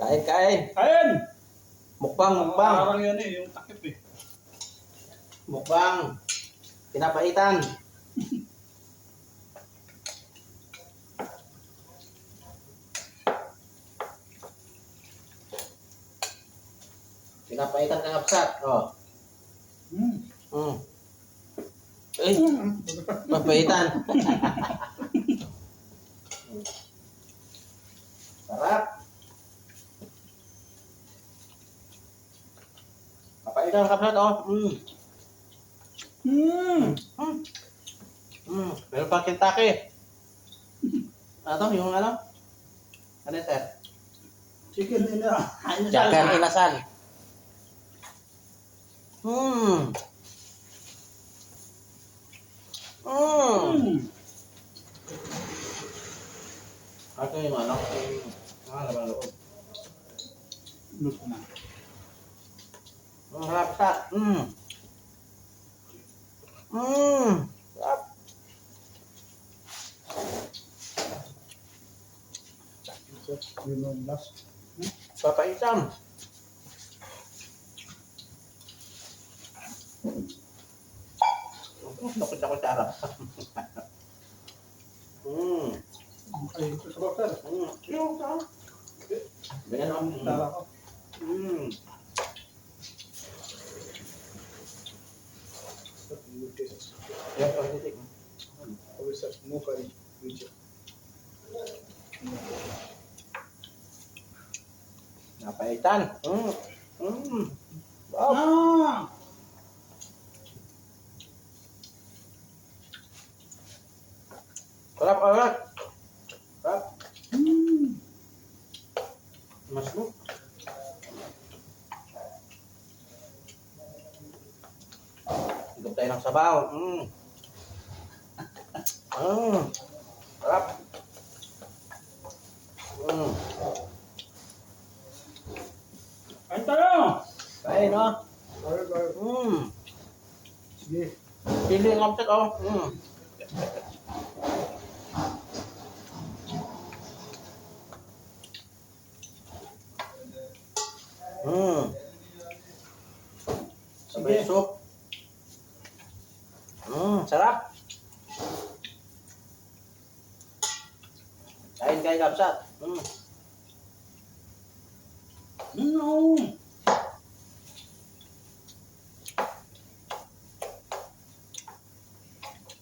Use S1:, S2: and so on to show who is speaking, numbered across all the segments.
S1: Kain, kain.
S2: Kain!
S1: Mukbang, mukbang.
S2: Parang yan eh, yung takip eh.
S1: Mukbang. Pinapaitan. Pinapaitan kang kapsat. Oh.
S2: Hmm.
S1: Mm. Eh, papaitan. Sarap. Papaitan kang kapsat, oh. Mm.
S2: Hmm.
S1: Mm. Mm. Meron pa Kentucky. Ano to? Yung ano? Ano yun, sir?
S2: Chicken nila.
S1: Chicken inasal. Hmm. Hmm.
S2: Hmm.
S1: Ito yung ano? Laban loob.
S2: Luto na.
S1: Ang harap sa. Hmm. Hmm. Sarap.
S2: Yun yung last.
S1: Papaitan. Nakita ko sa harap. Hmm.
S2: Ay, ito sa bakter.
S1: Hmm. Yung sa. Ganyan ako.
S2: Tara ko.
S1: Hmm. Yan, pagtitik.
S2: Always have no curry.
S1: Napaitan. Hmm. Hmm. Wow.
S2: Ah!
S1: Sarap, sarap. Sarap.
S2: Hmm.
S1: Mas mo. Higop tayo ng sabaw. Mm. Mm. Sarap. Mm.
S2: Kain tayo!
S1: Kain, no?
S2: Tayo, tayo.
S1: Mm.
S2: Sige.
S1: Pili ng kapsat, oh. Mm. Mm. Sabay
S2: Sige.
S1: soup. Mm, sarap. Kain kain kapsat. Mm.
S2: No!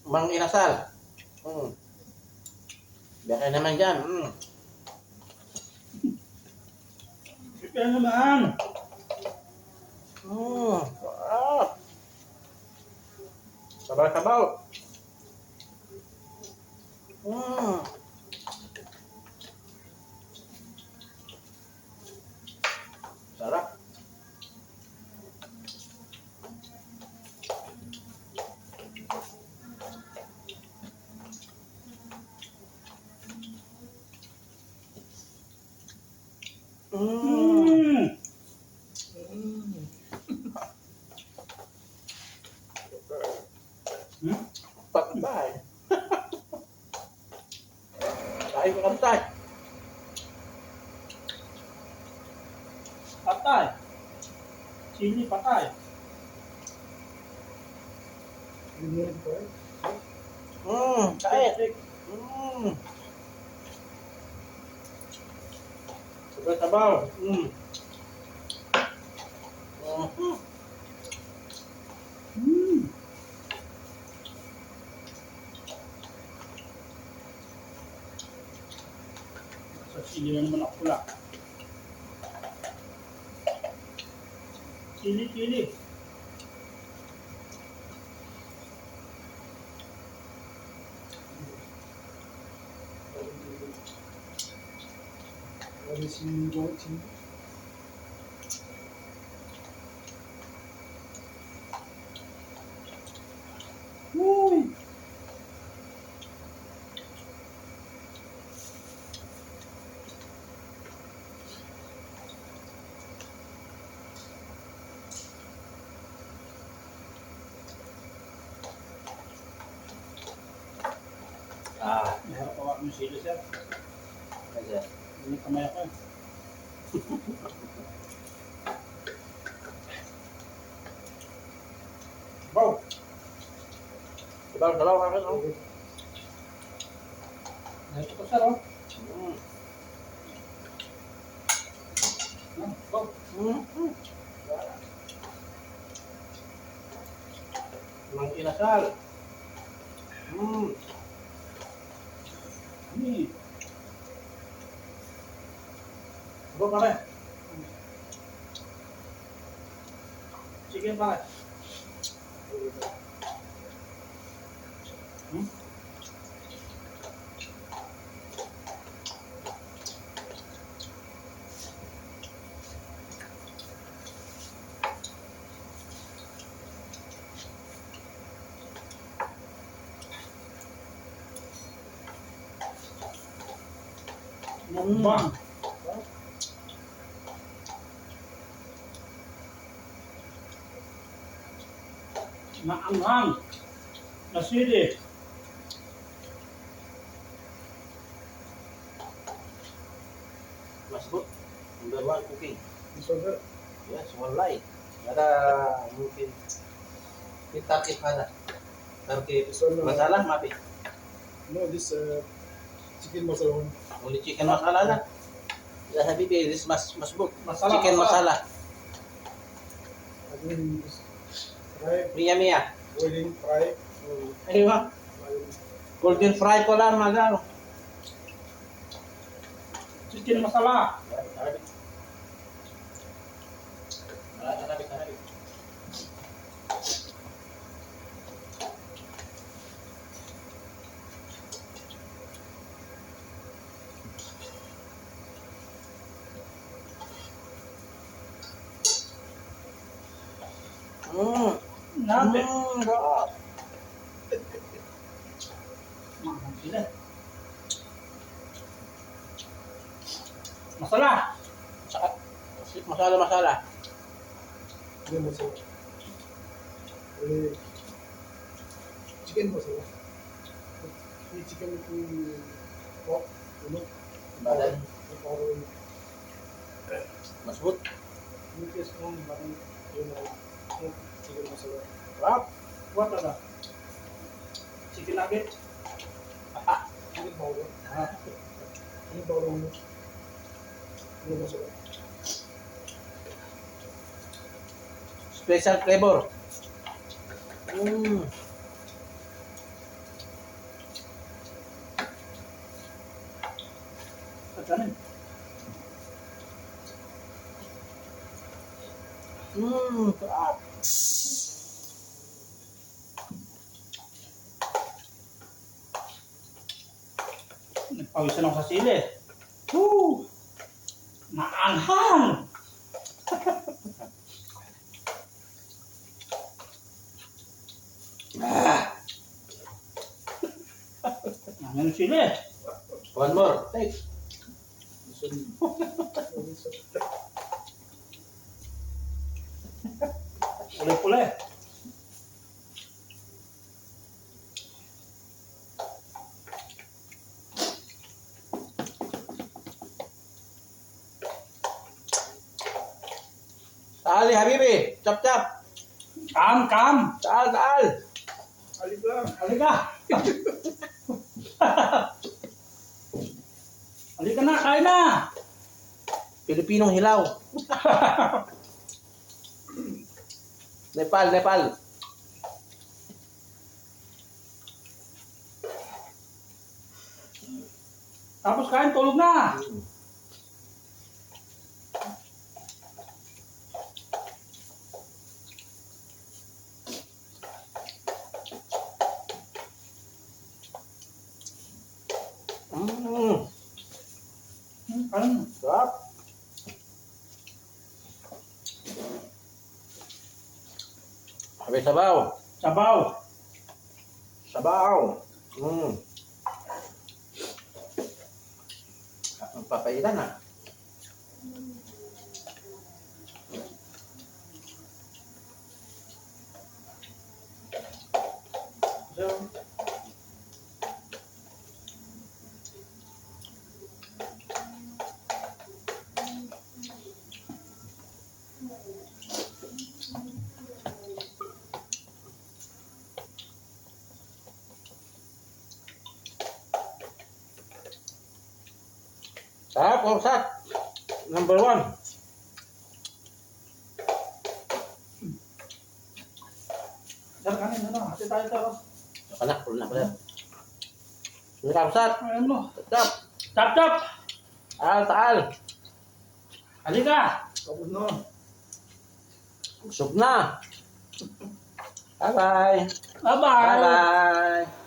S1: Mang inasal. Mm. Biya naman dyan. Mm.
S2: Chicken naman!
S1: Mm. Sarap. Sabaw-sabaw. Mm. Sarap. Mm.
S2: Hmm. Hmm?
S1: Patay. Kain ko kapsat.
S2: Patay. Chili patay.
S1: Kain. Mm. Sabaw-sabaw. Mm. Mhm.
S2: Hmm. Sa chili na naman ako pula. Chili, chili. Uy!
S1: Ah,
S2: Naharap ako ng sili, sir.
S1: kasi.
S2: Hindi kamay ako eh. Wow.
S1: Sabaw ka rin, oh.
S2: Ito ko sir, oh.
S1: Mm.
S2: Wow.
S1: Mm. Mang inasal. Mm.
S2: Ini.
S1: Sabaw ka rin.
S2: Chicken pare. Bang. Maanghang. Nasili.
S1: Masbuk. Number 1 cooking.
S2: Soda.
S1: Yes, wallahi. Ada mungkin kita ada. Tarkib masalah mapi.
S3: No, this chicken masala.
S1: Only chicken masala na. Ya habibi, this masbuk.
S2: Masala,
S1: Chicken
S2: masala.
S1: masala.
S3: I mean, fry,
S1: Mia mia.
S3: boiling, fry.
S1: Aywa. Golden fry ko lang magano.
S2: Chicken masala.
S1: Arabic.
S2: Nabe.
S1: God.
S2: Maanghang sila. Masala.
S1: Masala.
S3: Chicken masala. Chicken masala. Ini chicken itu pork, ini
S1: Badan
S3: or
S1: masbuk.
S3: ini kes kong barang yun chicken masala.
S1: Wow.
S2: What ada? Chicken nugget.
S3: Ini powder.
S2: Ah,
S3: Ini powder ini masala.
S1: Special flavor.
S2: katanin.
S1: Sarap.
S2: Nagpawisan ako sa sili. Woo! Maanghang! Ang sili.
S1: One more. Take.
S2: Pule-pule.
S1: Taal habibi. Cap.
S2: Kam.
S1: Taal.
S2: Halika. Halika na, kain na.
S1: Pilipinong hilaw. Nepal.
S2: Tapos kain, tulog na. Kain.
S1: Sarap. Habis sabaw.
S2: Sabaw.
S1: Ang papaitan na. Sarap, kausat. Number 1.
S2: Sir, kanin na. Hati tayo, sir.
S1: Anak, pulo na pala. Sige, kausat.
S2: Ayan mo.
S1: Tap.
S2: Chop, chop.
S1: Taal.
S2: Halika.
S3: Tapos na.
S1: Busog na. Bye-bye.
S2: Bye-bye.
S1: Bye-bye.